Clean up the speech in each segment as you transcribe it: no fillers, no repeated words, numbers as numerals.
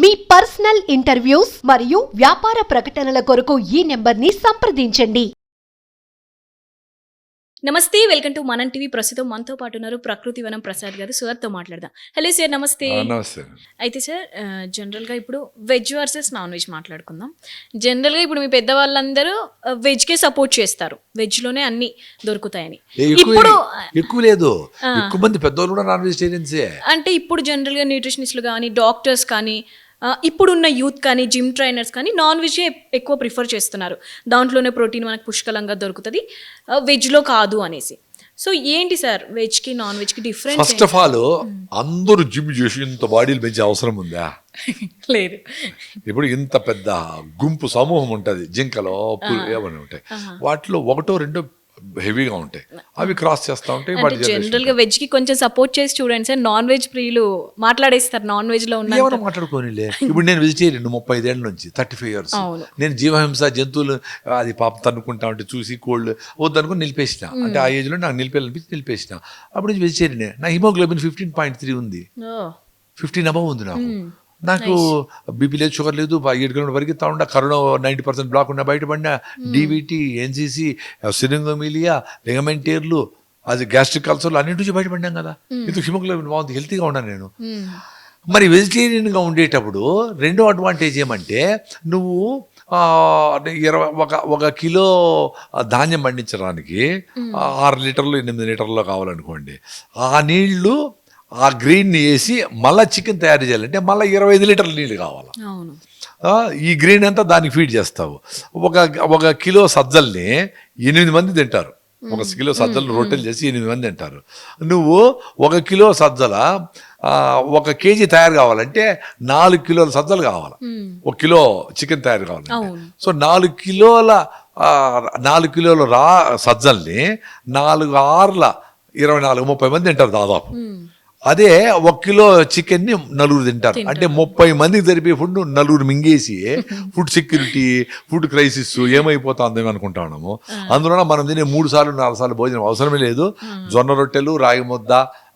మీ personal interviews మరియు వ్యాపార ప్రకటనల కొరకు ఈ నెంబర్ని సంప్రదించండి. నమస్తే, వెల్కమ్ టు మనం టీవీ. ప్రస్తుతం మనతో పాటు ఉన్నారు ప్రకృతి వనం ప్రసాద్ గారు. సార్తో మాట్లాడదాం. హలో సార్, నమస్తే. నమస్తే. అయితే సార్, జనరల్గా ఇప్పుడు వెజ్ వర్సెస్ నాన్ వెజ్ మాట్లాడుకుందాం. జనరల్గా ఇప్పుడు మీ పెద్దవాళ్ళందరూ వెజ్కే సపోర్ట్ చేస్తారు, వెజ్లోనే అన్ని దొరుకుతాయని. ఇప్పుడు ఎక్కువ లేదు, ఎక్కువ మంది పెద్దవాళ్ళు కూడా నాన్ వెజిటేరియన్సే. అంటే ఇప్పుడు జనరల్గా న్యూట్రిషనిస్టులు కానీ, డాక్టర్స్ కానీ, ఇప్పుడున్న యూత్ కానీ, జిమ్ ట్రైనర్స్ కానీ నాన్ వెజ్ ఎక్కువ ప్రిఫర్ చేస్తున్నారు. దాంట్లోనే ప్రోటీన్ మనకు పుష్కలంగా దొరుకుతుంది, వెజ్లో కాదు అనేసి. సో ఏంటి సార్ వెజ్కి నాన్ వెజ్కి డిఫరెన్స్? ఫస్ట్ ఆఫ్ ఆల్ అందరూ జిమ్ చేసి ఇంత బాడీలు పెంచే అవసరం ఉందా? లేదు. ఇప్పుడు ఇంత పెద్ద గుంపు సమూహం ఉంటుంది, జింకలో ఏమని ఉంటాయి, వాటిలో ఒకటో రెండో హెవీగా ఉంటాయి, అవి క్రాస్ చేస్తూ ఉంటాయి. జనరల్ గా వెజ్ కి కొంచెం సపోర్ట్ చేసి చూడండి సార్. నాన్ వెజ్ ప్రియులు మాట్లాడేస్తారు నాన్ వెజ్ లో ఉన్న. ఏమైనా మాట్లాడుకోనిలే. ఇప్పుడు నేను వెజిటేరియన్ 35 ఏళ్ళ నుంచి, 35 years. నేను జీవహింస జంతువులు అది పాపం తన్నుకుంటా ఉంటే చూసి కోల్డ్ వద్దనుకుని నిలిపేసిన. అంటే ఆ ఏజ్ లో నాకు నిలిపేయాలనిపించి నిలిపేసిన. అప్పుడు నుంచి వెజిటేరియన్. నా హిమోగ్లోబిన్ 15.3 ఉంది, 15 above ఉంది నాకు. నాకు బీపీ లేదు, షుగర్ లేదు, 7 kilometers పరిగెత్తా ఉండ, కరోనా 90% బ్లాక్ ఉన్న బయటపడిన, డీవీటీ, ఎన్సీసీ, సిరింగోమిలియా, లిగమెంటేర్లు, అది గ్యాస్ట్రిక్ అల్సర్లు అన్నింటి నుంచి బయటపడినాం కదా. ఇది హిమోగ్లోబిన్ బాగుంది, హెల్తీగా ఉన్నాను నేను. మరి వెజిటేరియన్గా ఉండేటప్పుడు రెండో అడ్వాంటేజ్ ఏమంటే, నువ్వు 1 కిలో ధాన్యం పండించడానికి 6 లీటర్లు 8 లీటర్లు కావాలనుకోండి, ఆ నీళ్లు ఆ గ్రెయిన్ని వేసి మళ్ళీ చికెన్ తయారు చేయాలంటే మళ్ళీ 25 లీటర్ల నీళ్ళు కావాలి. ఈ గ్రెయిన్ అంతా దానికి ఫీడ్ చేస్తావు. 1 కిలో సజ్జల్ని 8 మంది తింటారు. 1 కిలో సజ్జలు రొట్టెలు చేసి 8 మంది తింటారు. నువ్వు 1 కిలో సజ్జల 1 కేజీ తయారు కావాలంటే 4 కిలోల సజ్జలు కావాలి. 1 కిలో చికెన్ తయారు కావాలంటే. సో 4 కిలోల రా సజ్జల్ని 4 6 24 30 మంది తింటారు దాదాపు. అదే 1 కిలో చికెన్ని 4 తింటారు. అంటే 30 మందికి జరిపే ఫుడ్ 4 మింగేసి ఫుడ్ సెక్యూరిటీ, ఫుడ్ క్రైసిస్ ఏమైపోతుంది అనుకుంటా ఉన్నాము. అందువలన మనం తినే 3 సార్లు 4 సార్లు భోజనం అవసరమే లేదు. జొన్న రొట్టెలు, రాగి ముద్ద,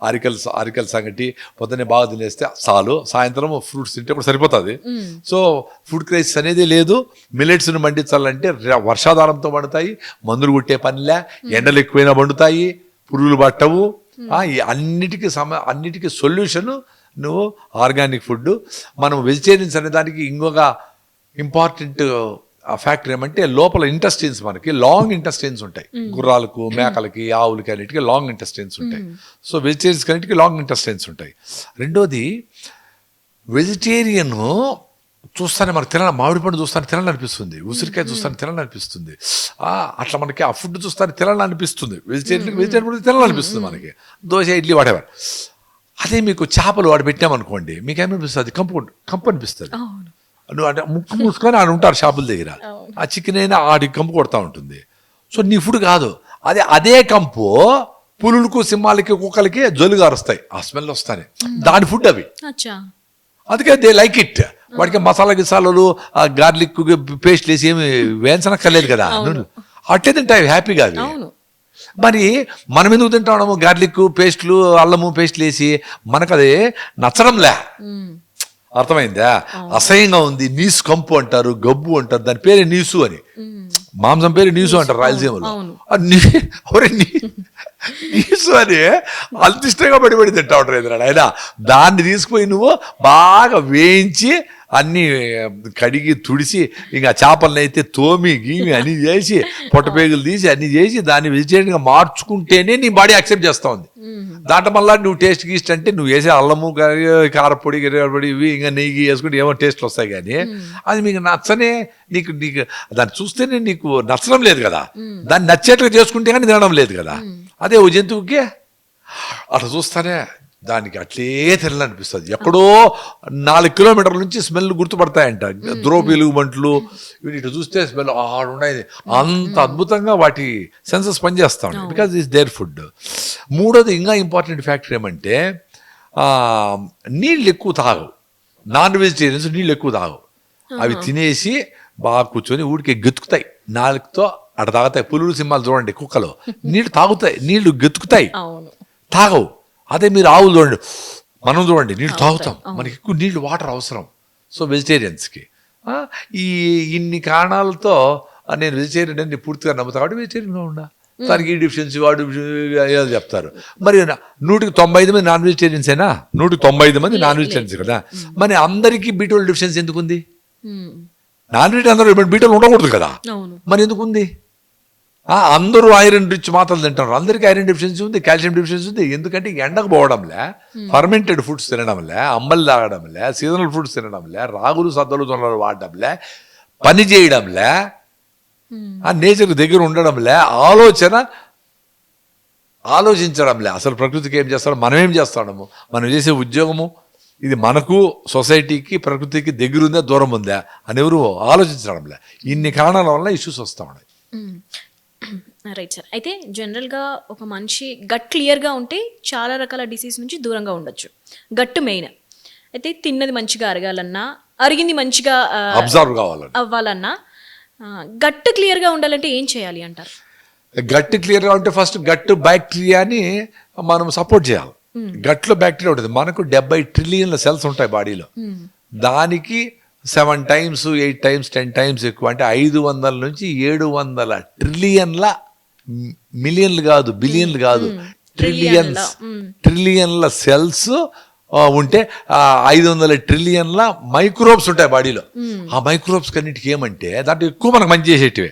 అరికల సంగటి పొద్దున్నే బాగా తినేస్తే చాలు. సాయంత్రం ఫ్రూట్స్ తింటే కూడా సరిపోతుంది. సో ఫుడ్ క్రైసిస్ అనేది లేదు. మిల్లెట్స్ను పండించాలంటే వర్షాధారంతో పండుతాయి, మందులు కొట్టే పనిలే, ఎండలు ఎక్కువైనా పండుతాయి, పురుగులు పట్టవు. అన్నిటికీ సొల్యూషన్ నువ్వు ఆర్గానిక్ ఫుడ్. మనం వెజిటేరియన్స్ అనే దానికి ఇంకొక ఇంపార్టెంట్ ఫ్యాక్టర్ ఏమంటే, లోపల ఇంటెస్టైన్స్ మనకి లాంగ్ ఇంటెస్టైన్స్ ఉంటాయి. గుర్రాలకు, మేకలకి, ఆవులకి అన్నిటికీ లాంగ్ ఇంటెస్టైన్స్ ఉంటాయి. సో వెజిటేరియన్స్ అన్నిటికీ లాంగ్ ఇంటెస్టైన్స్ ఉంటాయి. రెండోది, వెజిటేరియన్ చూస్తానే మనకు మామిడి పండు చూస్తానే తినాలనిపిస్తుంది, ఉసిరికాయ చూస్తానే తినాలనిపిస్తుంది. అట్లా మనకి ఆ ఫుడ్ చూస్తానే తినాలనిపిస్తుంది. వెజిటేరియన్ ఫుడ్ తినాలనిపిస్తుంది మనకి, దోశ, ఇడ్లీ, వాటెవర్. అదే మీకు చేపలు వాడు పెట్టామనుకోండి, మీకు ఏమనిపిస్తుంది? కంపు అనిపిస్తుంది. నువ్వు అంటే ముక్కు మూసుకొని ఆడ ఉంటారు షాపుల దగ్గర, ఆ చికెన్ అయినా ఆడికి కంపు కొడతా ఉంటుంది. సో నీ ఫుడ్ కాదు అదే కంపు పులులకు, సింహాలకి, కుక్కలకి జొలుగా వస్తాయి, ఆ స్మెల్ వస్తాయి. దాని ఫుడ్ అవి. అందుకే దే లైక్ ఇట్. వాడికి మసాలా గిసాలు, గార్లిక్ పేస్ట్ వేసి ఏమి వేయించనక్కర్లేదు కదా, అట్టే తింటాయి హ్యాపీగా అవి. మరి మనం ఎందుకు తింటాము గార్లిక్ పేస్ట్లు, అల్లము పేస్ట్లు వేసి? మనకు అది నచ్చడంలే, అర్థమైందా? అసహ్యంగా ఉంది. నీసు కంపు అంటారు, గబ్బు అంటారు, దాని పేరే నీసు అని. మాంసం పేరు నీసు అంటారు రాయలసీమలో. నీసు అని అంత ఇష్టంగా పడి తింటా ఉంటారు ఆయన. దాన్ని తీసుకుపోయి నువ్వు బాగా వేయించి అన్నీ కడిగి తుడిసి, ఇంకా చేపలను అయితే తోమి గీమి అన్నీ చేసి, పొట్టపేగులు తీసి అన్నీ చేసి దాన్ని వెజిటేరియన్గా మార్చుకుంటేనే నీ బాడీ యాక్సెప్ట్ చేస్తూ ఉంది. దాంట్లో మళ్ళీ నువ్వు టేస్ట్ గీస్ట్ అంటే నువ్వు వేసే అల్లము, కారపొడి, గిరపొడి, ఇవి ఇంకా నెయ్యి వేసుకుంటే ఏమో టేస్ట్లు వస్తాయి. కానీ అది మీకు నచ్చనే, నీకు దాన్ని చూస్తేనే నీకు నచ్చడం లేదు కదా, దాన్ని నచ్చేట్లుగా చేసుకుంటే కానీ తినడం లేదు కదా. అదే ఓ జంతువుకి అట్లా చూస్తానే దానికి అట్లే తినాలనిపిస్తుంది. ఎక్కడో 4 kilometers నుంచి స్మెల్ గుర్తుపడతాయంట, ద్రోపిలుగు మంటలు, వీటి చూస్తే స్మెల్ ఆడున్నాయి. అంత అద్భుతంగా వాటి సెన్సెస్ పనిచేస్తూ ఉంటాయి, బికాజ్ ఇట్స్ దేర్ ఫుడ్. మూడోది, ఇంకా ఇంపార్టెంట్ ఫ్యాక్టర్ ఏమంటే, నీళ్ళు ఎక్కువ తాగవు. నాన్ వెజిటేరియన్స్ నీళ్ళు ఎక్కువ తాగవు. అవి తినేసి బాగా కూర్చొని ఊడికి గెతుకుతాయి, నాలుగుతో అక్కడ తాగుతాయి. పులులు, సింహాలు చూడండి, కుక్కలు నీళ్ళు తాగుతాయి, నీళ్లు గెతుకుతాయి, తాగవు. అదే మీరు ఆవులు చూడండి, మనం చూడండి నీళ్ళు తాగుతాం. మనకి ఎక్కువ నీళ్ళు, వాటర్ అవసరం. సో వెజిటేరియన్స్కి ఈ ఇన్ని కారణాలతో నేను వెజిటేరియన్ అని పూర్తిగా నమ్ముతాను కాబట్టి వెజిటేరియన్గా ఉండా. దానికి ఈ డిఫిషియన్సీ వాడు ఏదో చెప్తారు. మరి 195 మంది నాన్ వెజిటేరియన్సేనా? 195 మంది నాన్ వెజిటేరియన్స్ కదా. మరి అందరికీ B12 డిఫిషియన్సీ ఎందుకు ఉంది? నాన్ వెజిటేరియన్ అందరూ B12 ఉండకూడదు కదా, మరి ఎందుకు ఉంది? అందరూ ఐరన్ రిచ్ మాత్రలు తింటారు, అందరికీ ఐరన్ డెఫిషియన్సీ ఉంది, కాల్షియం డెఫిషియన్సీ ఉంది. ఎందుకంటే ఎండకు పోవడంలే, ఫర్మెంటెడ్ ఫుడ్స్ తినడంలే, అంబలు తాగడంలే, సీజనల్ ఫుడ్స్ తినడంలే, రాగులు సద్దలు జొన్నలు వాడడంలే, పని చేయడంలే, ఆ నేచర్ దగ్గర ఉండడంలే, ఆలోచించడంలే. అసలు ప్రకృతికి ఏం చేస్తాడో మనం ఏం చేస్తాడము, మనం చేసే ఉద్యోగము ఇది మనకు సొసైటీకి ప్రకృతికి దగ్గర ఉందా దూరం ఉందా అని ఎవరు ఆలోచించడంలే. ఇన్ని కారణాల వల్ల ఇష్యూస్ వస్తూ ఉన్నాయి. Right sir. అయితే జనరల్గా ఒక మనిషి గట్ క్లియర్గా ఉంటే చాలా రకాల డిసీజ్ నుంచి దూరంగా ఉండొచ్చు. Gut main. అయితే తిన్నది మంచిగా అరగాలన్నా, అరిగింది మంచిగా అబ్జర్వ్ అవ్వాలన్నా, గట్ క్లియర్గా ఉండాలంటే ఏం చేయాలి అంటారు? గట్ క్లియర్గా ఉంటే ఫస్ట్ గట్ బ్యాక్టీరియాని మనం సపోర్ట్ చేయాలి. గట్లో బ్యాక్టీరియా ఉంటుంది. మనకు 70 ట్రిలియన్ల సెల్స్ ఉంటాయి బాడీలో. దానికి 7 times 8 times 10 times ఎక్కువ, అంటే 500 నుంచి 700 ట్రిలియన్ల, మిలియన్లు కాదు, బిలియన్లు కాదు, ట్రిలియన్ల సెల్స్ ఉంటే 500 ట్రిలియన్ల మైక్రోబ్స్ ఉంటాయి బాడీలో. ఆ మైక్రోబ్స్ కన్నిటికి ఏమంటే దాంట్లో ఎక్కువ మనకు మంచి చేసేటివే,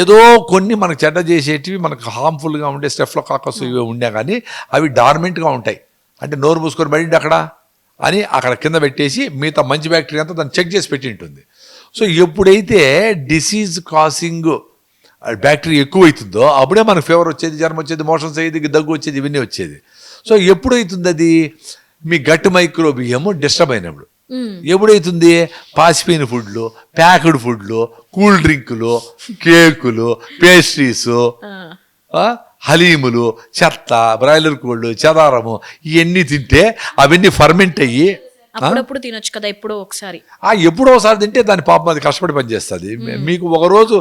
ఏదో కొన్ని మనకు చెడ్డ చేసేటివి, మనకు హార్మ్ఫుల్గా ఉండే స్టెఫ్లోకాకస్ ఇవి ఉండే కానీ అవి డార్మెంట్గా ఉంటాయి. అంటే నోరు మూసుకొని పడింది అక్కడ అని అక్కడ కింద పెట్టేసి మిగతా మంచి బ్యాక్టీరియా అంతా దాన్ని చెక్ చేసి పెట్టి ఉంటుంది. సో ఎప్పుడైతే డిసీజ్ కాసింగ్ బ్యాక్టీరియా ఎక్కువ అవుతుందో అప్పుడే మనకు ఫీవర్ వచ్చేది, జ్వరం వచ్చేది, మోషన్స్ అయ్యేది, దగ్గు వచ్చేది, ఇవన్నీ వచ్చేది. సో ఎప్పుడైతుంది అది మీ గట్ మైక్రోబియము డిస్టర్బ్ అయినప్పుడు. ఎప్పుడైతుంది పాసిపోయిన ఫుడ్లు, ప్యాక్డ్ ఫుడ్లు, కూల్ డ్రింకులు, కేకులు, పేస్ట్రీసు, హలీములు, చెత్త, బ్రాయిలర్ కోళ్ళు, చెదారము ఇవన్నీ తింటే అవన్నీ ఫర్మెంట్ అయ్యి అప్పుడప్పుడు తినొచ్చు కదా, ఎప్పుడో ఒకసారి. ఎప్పుడో ఒకసారి తింటే దాని పాపం అది కష్టపడి పనిచేస్తుంది. మీకు ఒకరోజు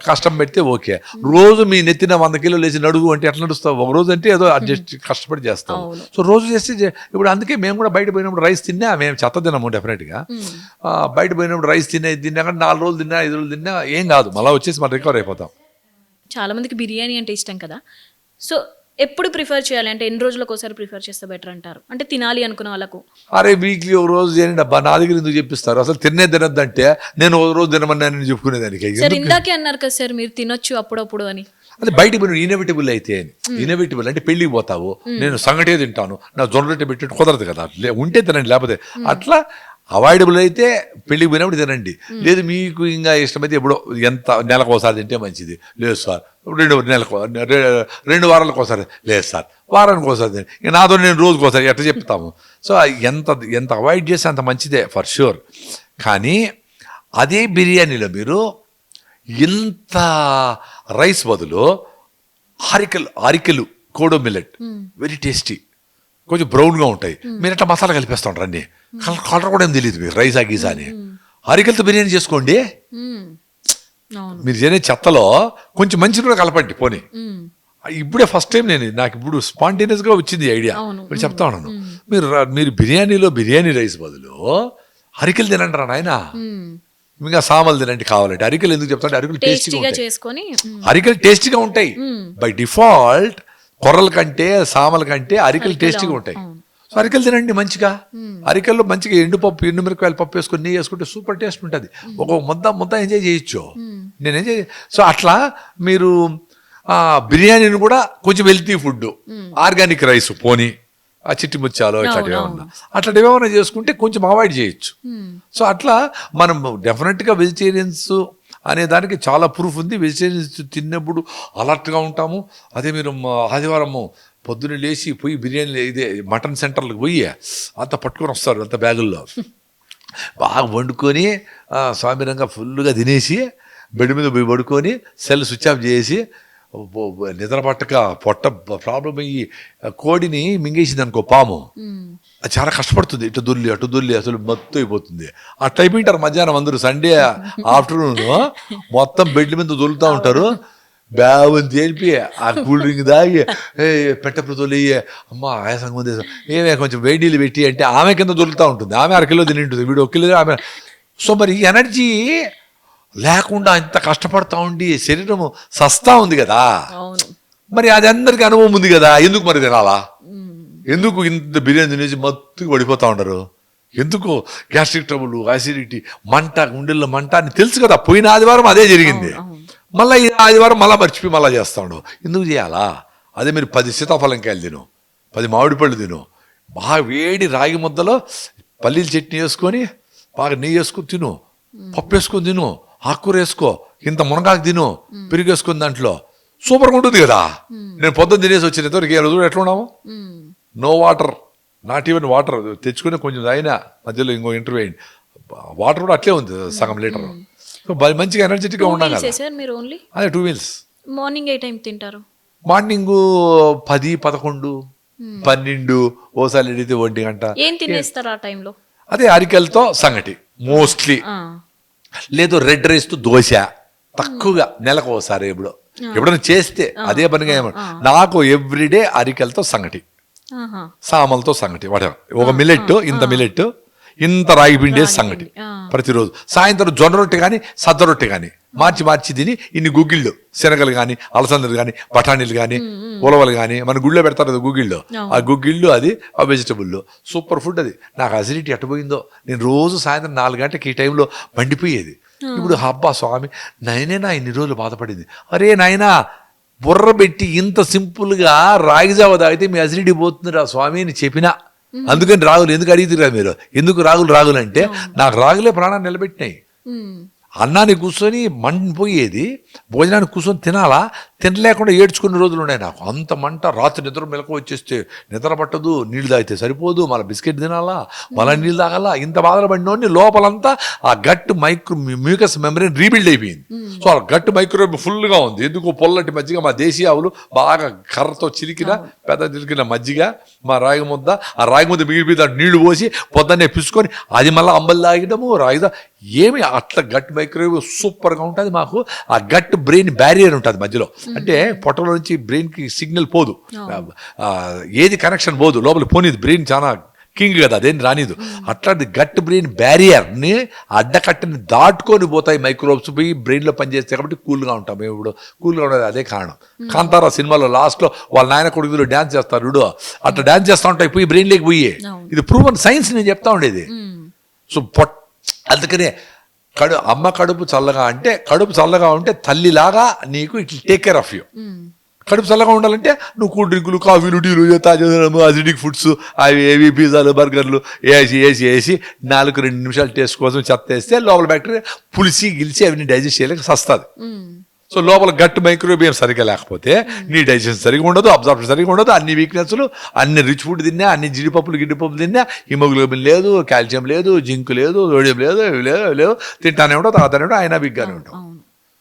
కష్టం పెడితే ఓకే, రోజు మీ నెత్తిన 100 కిలోలు వేసి నడుగు అంటే ఎట్లా నడుస్తావు? ఒక రోజు అంటే ఏదో అడ్జస్ట్ కష్టపడి చేస్తాం. సో రోజు చేస్తే ఇప్పుడు అందుకే మేము కూడా బయట పోయినప్పుడు రైస్ తిన్నా, మేము చెత్త తిన్నాము డెఫినెట్గా. బయట పోయినప్పుడు రైస్ తిన్నా కానీ 4 రోజులు తిన్నా, 5 రోజులు తిన్నా ఏం కాదు, మళ్ళీ వచ్చేసి మనం రికవర్ అయిపోతాం. చాలా మందికి బిర్యానీ అంటే ఇష్టం కదా. సో ఎప్పుడు ప్రిఫర్ చేయాలి అంటే ఎన్ని రోజులకు ఒకసారి ప్రిఫర్ చేస్తే బెటర్ అంటారు? అంటే తినాలి అనుకున్న వాళ్ళకు అరే వీక్లీ ఒక రోజు చేయండి అబ్బా, నా దగ్గర ఎందుకు చెప్పిస్తారు? అసలు తినద్దంటే నేను ఒక రోజు తినమని చెప్పుకునేదానికి. సార్ ఇందాకే అన్నారు కదా సార్ మీరు తినొచ్చు అప్పుడప్పుడు అని. అదే బయటకు పోయిన ఇన్ఎవిటబుల్ అయితే, ఇన్ఎవిటబుల్ అంటే పెళ్ళికి పోతావు, నేను సంగటే తింటాను, నా జొన్నరొట్టె పెట్టి కుదరదు కదా, ఉంటే తినండి, లేకపోతే అట్లా అవాయిడబుల్ అయితే పెళ్ళికి పోయినప్పుడు తినండి. లేదు మీకు ఇంకా ఇష్టమైతే ఎప్పుడో నెలకు ఒకసారి తింటే మంచిది. లేదు సార్ 2 వారాలకు ఒకసారి, లేదు సార్ వారానికి ఒకసారి తినండి. ఇంకా నాతో నేను రోజుకి ఒకసారి ఎట్లా చెప్తాము. సో ఎంత అవాయిడ్ చేస్తే అంత మంచిదే ఫర్ షూర్. కానీ అదే బిర్యానీలో మీరు ఇంత రైస్ బదులు ఆరికలు కోడో మిల్లెట్ వెరీ టేస్టీ, కొంచెం బ్రౌన్గా ఉంటాయి. మీరు అట్లా మసాలా కలిపేస్తూ ఉంటారు అన్ని, కలర్ కూడా ఏం తెలియదు మీకు, రైసా గీజా అని. అరికలతో బిర్యానీ చేసుకోండి. మీరు చేసే చెత్తలో కొంచెం మంచి కూడా కలపండి పోనీ. ఇప్పుడే ఫస్ట్ టైం నాకు ఇప్పుడు స్పాంటేనియస్గా వచ్చింది ఐడియా, మీరు చెప్తా ఉన్నాను. మీరు బిర్యానీ రైస్ బదులు అరికలు తినంటారా నాయన, ఇంకా సామలు తినండి కావాలంటే. అరికలు ఎందుకు చెప్తా అంటే అరికలు టేస్టీగా చేసుకొని, అరికలు టేస్టీగా ఉంటాయి బై డిఫాల్ట్. కొర్రల కంటే సామల కంటే అరికలు టేస్టీగా ఉంటాయి. సో అరికలు తినండి మంచిగా. అరికల్లో మంచిగా ఎండు మిరపకాయల పప్పు వేసుకొని నెయ్యి వేసుకుంటే సూపర్ టేస్ట్ ఉంటుంది. ఒక ముద్ద ఎంజాయ్ చేయొచ్చు. నేను ఎంజాయ్. సో అట్లా మీరు బిర్యానీని కూడా కొంచెం హెల్తీ ఫుడ్, ఆర్గానిక్ రైస్ పోనీ, ఆ చిట్టి ముత్యాలు అట్లాంటివి ఏమైనా చేసుకుంటే కొంచెం అవాయిడ్ చేయొచ్చు. సో అట్లా మనం డెఫినెట్గా వెజిటేరియన్స్ అనే దానికి చాలా ప్రూఫ్ ఉంది. వెజిటేరియన్స్ తిన్నప్పుడు అలర్ట్గా ఉంటాము. అదే మీరు ఆదివారము పొద్దున్న లేచి పోయి బిర్యానీ ఇదే మటన్ సెంటర్లకు పోయి అంత పట్టుకొని వస్తారు, అంత బ్యాగుల్లో బాగా వండుకొని స్వామిరంగా ఫుల్గా తినేసి బెడ్ మీద పోయి పడుకొని సెల్ స్విచ్ ఆఫ్ చేసి నిద్ర పట్టక పొట్ట ప్రాబ్లం అయ్యి కోడిని మింగేసింది అనుకో పాము, అది చాలా కష్టపడుతుంది. ఇటు దొల్లి అటు దొల్లి అసలు మొత్తం అయిపోతుంది. అట్లా అయిపోయింటారు మధ్యాహ్నం అందరూ. సండే ఆఫ్టర్నూన్ మొత్తం బెడ్ల మీద దొల్లుతూ ఉంటారు. బ్యావని తేలిపి ఆ కూల్ డ్రింక్ తాగి పెట్టప్రతులు అయ్యే అమ్మ ఆయాసంగా ఉంది ఏమే కొంచెం వేడి నీళ్ళు పెట్టి అంటే ఆమె కింద దొరుకుతూ ఉంటుంది, ఆమె 1 కిలో తిని ఉంటుంది, వీడు 1 కిలో ఆమె. సో మరి ఎనర్జీ లేకుండా ఇంత కష్టపడతా ఉండి శరీరం సస్తా ఉంది కదా, మరి అది అందరికి అనుభవం ఉంది కదా, ఎందుకు మరి తినాలా? ఎందుకు ఇంత బిర్యానీ తినేసి మత్తుకు పడిపోతా ఉండరు? ఎందుకు గ్యాస్ట్రిక్ ట్రబుల్, యాసిడిటీ, మంట, గుండెల్లో మంట అని తెలుసు కదా. పోయిన ఆదివారం అదే జరిగింది, మళ్ళీ ఈ ఆదివారం మళ్ళీ మర్చిపోయి మళ్ళీ చేస్తా ఉండవు. ఎందుకు చేయాలా? అదే మీరు 10 సీతాఫలంకాయలు తిను, 10 మామిడి పళ్ళు తిను, బాగా వేడి రాగి ముద్దలో పల్లీల చట్నీ వేసుకొని బాగా నెయ్యి వేసుకొని తిను, పప్పు వేసుకొని తిను, ఆకుకూర వేసుకో, ఇంత మునగాకు తిను, పెరుగు వేసుకొని దాంట్లో సూపర్గా ఉంటుంది కదా. నేను పొద్దున్న తినేసి వచ్చిన ఇంతవరకు ఏ రోజు ఎట్లా ఉన్నాము? No water, not even water తెచ్చుకుని కొంచెం అయినా మధ్యలో ఇంకో ఇంటర్వ్యూ అయింది, వాటర్ కూడా అట్లే ఉంది సగం లీటర్. మంచిగా ఎనర్జెటిక్గా ఉన్నాం కదా. మీరు ఓన్లీ అదే 2 meals. మార్నింగ్ ఏ టైం తింటారు? మార్నింగ్ 10, 11, 12, ఓసారి ఎడితే 1 గంట. ఏం తినేస్తారు ఆ టైంలో? అదే అరికెలతో సంగటి మోస్ట్లీ, లేదు రెడ్ రైస్తో దోశ, తక్కువగా నెలకు ఒకసారి ఎప్పుడైనా చేస్తే అదే పనిగా నాకు ఎవ్రీడే అరికెలతో సంగటి, సామలతో సంగటి, ఒక మిల్లెట్, ఇంత మిల్లెట్, ఇంత రాగి పిండి సంగటి ప్రతిరోజు. సాయంత్రం జొన్న రొట్టె కానీ సద్ద రొట్టె కానీ మార్చి తిని ఇన్ని గుగ్గిళ్ళు, శనగలు కానీ, అలసందలు కానీ, బఠానీలు కానీ, ఉలవలు కానీ, మన గుళ్ళో పెడతారు కదా గుగ్గిళ్ళు, ఆ గుగ్గిళ్ళు, అది ఆ వెజిటబుల్ సూపర్ ఫుడ్. అది నాకు అసిడిటీ ఎట్టపోయిందో, నేను రోజు సాయంత్రం 4 గంటలకు ఈ టైంలో మండిపోయేది. ఇప్పుడు హబ్బా స్వామి, నైనేనా ఇన్ని రోజులు బాధపడింది. అరే నాయనా, బుర్ర పెట్టి ఇంత సింపుల్గా రాగిజావ తాగితే మీ అసిడిటీ పోతుందిరా స్వామి అని చెప్పినా. అందుకని రాగులు ఎందుకు అడిగితే మీరు, ఎందుకు రాగులు అంటే నాకు రాగులే ప్రాణాన్ని నిలబెట్టినాయి. అన్నానికి కూర్చొని మండిపోయేది, భోజనానికి కూర్చొని తినాలా, తినలేకుండా ఏడ్చుకునే రోజులు ఉన్నాయి నాకు. అంత మంట, రాత్రి నిద్ర మెలకు వచ్చేస్తే నిద్ర పట్టదు, నీళ్ళు తాగితే సరిపోదు, మళ్ళీ బిస్కెట్ తినాలా, మళ్ళీ నీళ్ళు తాగాల. ఇంత బాధలు పడినోడిని లోపలంతా ఆ గట్ మ్యూకస్ మెమరీ రీబిల్డ్ అయిపోయింది. సో ఆ గట్ మైక్రోబ్ ఫుల్గా ఉంది. ఎందుకు పొల్లటి మజ్జిగ, మా దేశీయ ఆవులు బాగా కర్రతో చిలికిన మజ్జిగ, మా రాగి ముద్ద, ఆ రాగి ముద్ద మిగిలిపోయి దాంట్లో నీళ్లు పోసి పొద్దున్నే పిసుకొని అది మళ్ళీ అంబలు తాగడము, రాగిదా ఏమి అట్లా గట్ మైక్రోవేవ్ సూపర్గా ఉంటుంది. మాకు ఆ గట్ బ్రెయిన్ బ్యారియర్ ఉంటుంది మధ్యలో, అంటే పొట్టలో నుంచి బ్రెయిన్కి సిగ్నల్ పోదు, ఏది కనెక్షన్ పోదు, లోపల పోనీది. బ్రెయిన్ చాలా కింగ్ కదా, అదేం రానిదు. అట్లాంటి గట్ బ్రెయిన్ బ్యారియర్ని అడ్డకట్టని దాటుకొని పోతాయి మైక్రోబ్స్, పోయి బ్రెయిన్లో పనిచేస్తాయి. కాబట్టి కూల్గా ఉంటాం మేము. ఇప్పుడు కూల్గా ఉండేది అదే కారణం. కాంతారా సినిమాలో లాస్ట్లో వాళ్ళ నాయన కొడుకులు డ్యాన్స్ చేస్తారు చూడు, అట్లా డ్యాన్స్ చేస్తూ ఉంటాయి, పోయి బ్రెయిన్లోకి పోయి. ఇది ప్రూవన్ సైన్స్ నేను చెప్తా ఉండేది. సో అందుకనే అమ్మ కడుపు చల్లగా అంటే, కడుపు చల్లగా ఉంటే తల్లిలాగా నీకు it take care of you. కడుపు చల్లగా ఉండాలంటే నువ్వు కూల్ డ్రింకులు, కాఫీలు, టీలు, తాజా అసిడిక్ ఫుడ్స్, అవి ఏవి పిజ్జాలు, బర్గర్లు వేసి 4-2 నిమిషాలు టేస్ట్ కోసం చెత్త వేస్తే లోపల బ్యాక్టీరియా పులిసి గిలిసి అవన్నీ డైజెస్ట్ చేయలేక సస్తుంది. సో లోపల గట్ మైక్రోబియం సరిగ్గా లేకపోతే నీ డైజెషన్ సరిగా ఉండదు, అబ్జార్ప్షన్ సరిగా ఉండదు, అన్ని వీక్నెస్లు, అన్ని రిచ్ ఫుడ్ తిన్నా, అన్ని గిడ్డిపప్పులు తిన్నా, హిమోగ్లోబిన్ లేదు, కాల్షియం లేదు, జింక్ లేదు, సోడియం లేదు, ఇవి లేవు తింటానే ఉంటావు, తాగుతానే ఉంటావు, అయినా బిగ్గానే ఉంటావు.